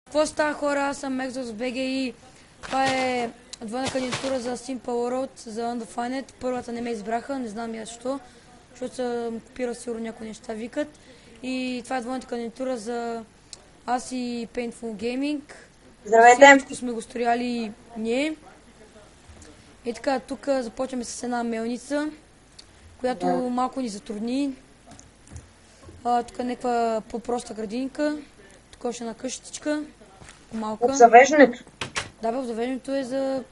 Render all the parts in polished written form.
Какво става, хора? Аз съм ExosBG и това е двойна кандидатура за Simple World, за Undefined. Първата не ме избраха, не знам и аз защо, защото съм копирал сигурно някои неща викат. И това е двойната кандидатура за аз и Painful Gaming. Здравейте! Всичко сме го строяли ние. И така, тук започваме с една мелница, която малко ни затрудни. Тук е някаква по-проста градинка. Тук още една къщичка. Малка. Обзавеждането? Да, бе, обзавеждането е за...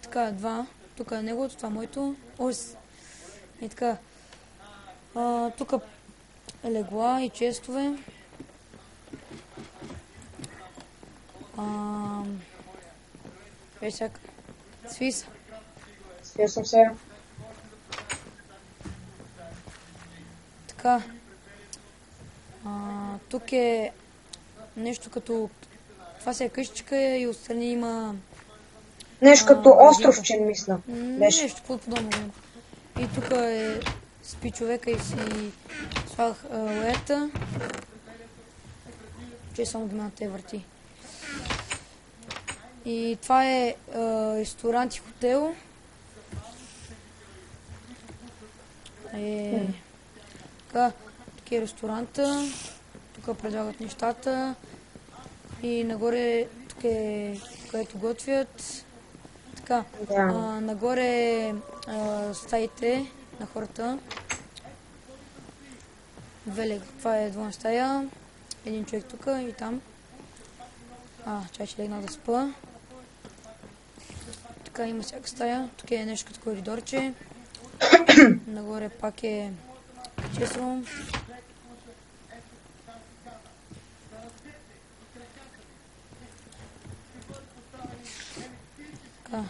Така, два. Тук е неговото, това е моето. И така. Тук е легла и честове. Сега. Свис. Свисам се. Така. Тук е нещо като... Това си е къщичка и отстрани има... Нещо като островче, мисля. Нещо подобно. И тук е... Спи човека и си слагах лета. Че само до мен те върти. И това е ресторант и хотел. Така, тук е ресторанта. Тук предлагат нещата. И нагоре тук е където готвят. Така, нагоре стаите на хората. Това е двойна стая. Един човек тук и там. Чай, че легнал да спа. Така, има всяка стая. Тук е нещо като коридорче. Нагоре пак е чесрум. Така.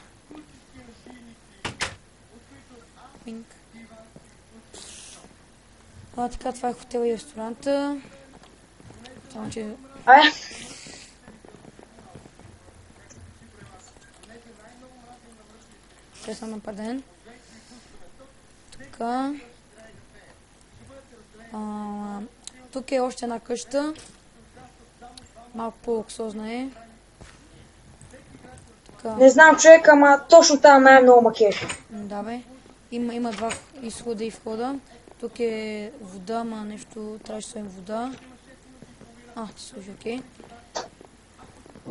Така, това е хотел и ресторанта. Само, че... Ще съм нападен. Така. Тук е още една къща. Малко по-луксозна е. Така. Не знам, човек, ама точно тази най-много макеш. Да, бе. Има два изхода и входа. Тук е вода, ама нещо трябваше да сложим вода. Ти сложи, окей.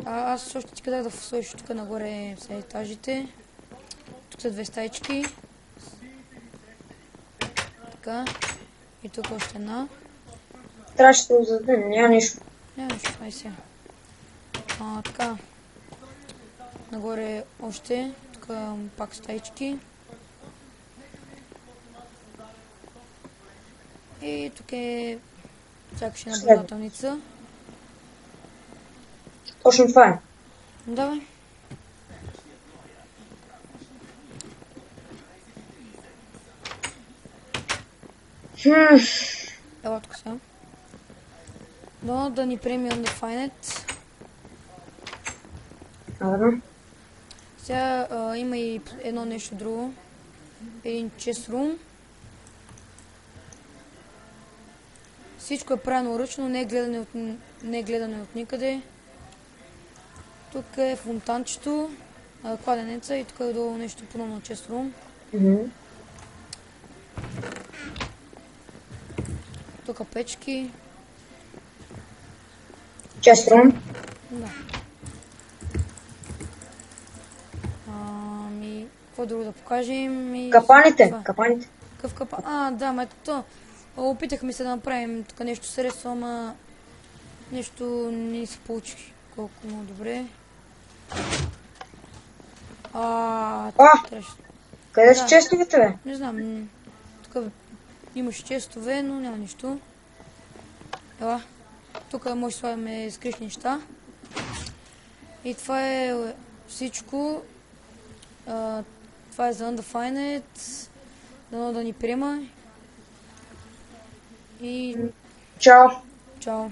Аз още ти казах да сложиш тук нагоре са етажите. Тук са две стайчки. Така. И тук още една. Трябваше да го зададем, няма нищо. Няма нищо, ай сега. Така. Нагоре още. Тук пак стайчки. И тук е сякаш наблюдателница. Точно това е. Давай. Ела тук сега. Но да ни приеми Undefined. Сега има и едно нещо друго. Един chest room. Всичко е правено ръчно, не е гледане от никъде. Тук е фонтанчето, кладенеца и тук е долу нещо подобно на chest room. Тук печки. Chest room? Да. Какво друго да покажем? Капаните. Капаните. Какъв капан? Да, ма ето. Опитахме се да направим тук нещо средство, ама нещо не се получи колко много добре. Къде са честовете, бе? Не знам. Тук имаше честове, но няма нищо. Ела. Тук може да слагаме скрити неща. И това е всичко. Това е за Undefined. Дано да ни приема. И... Чао! Чао!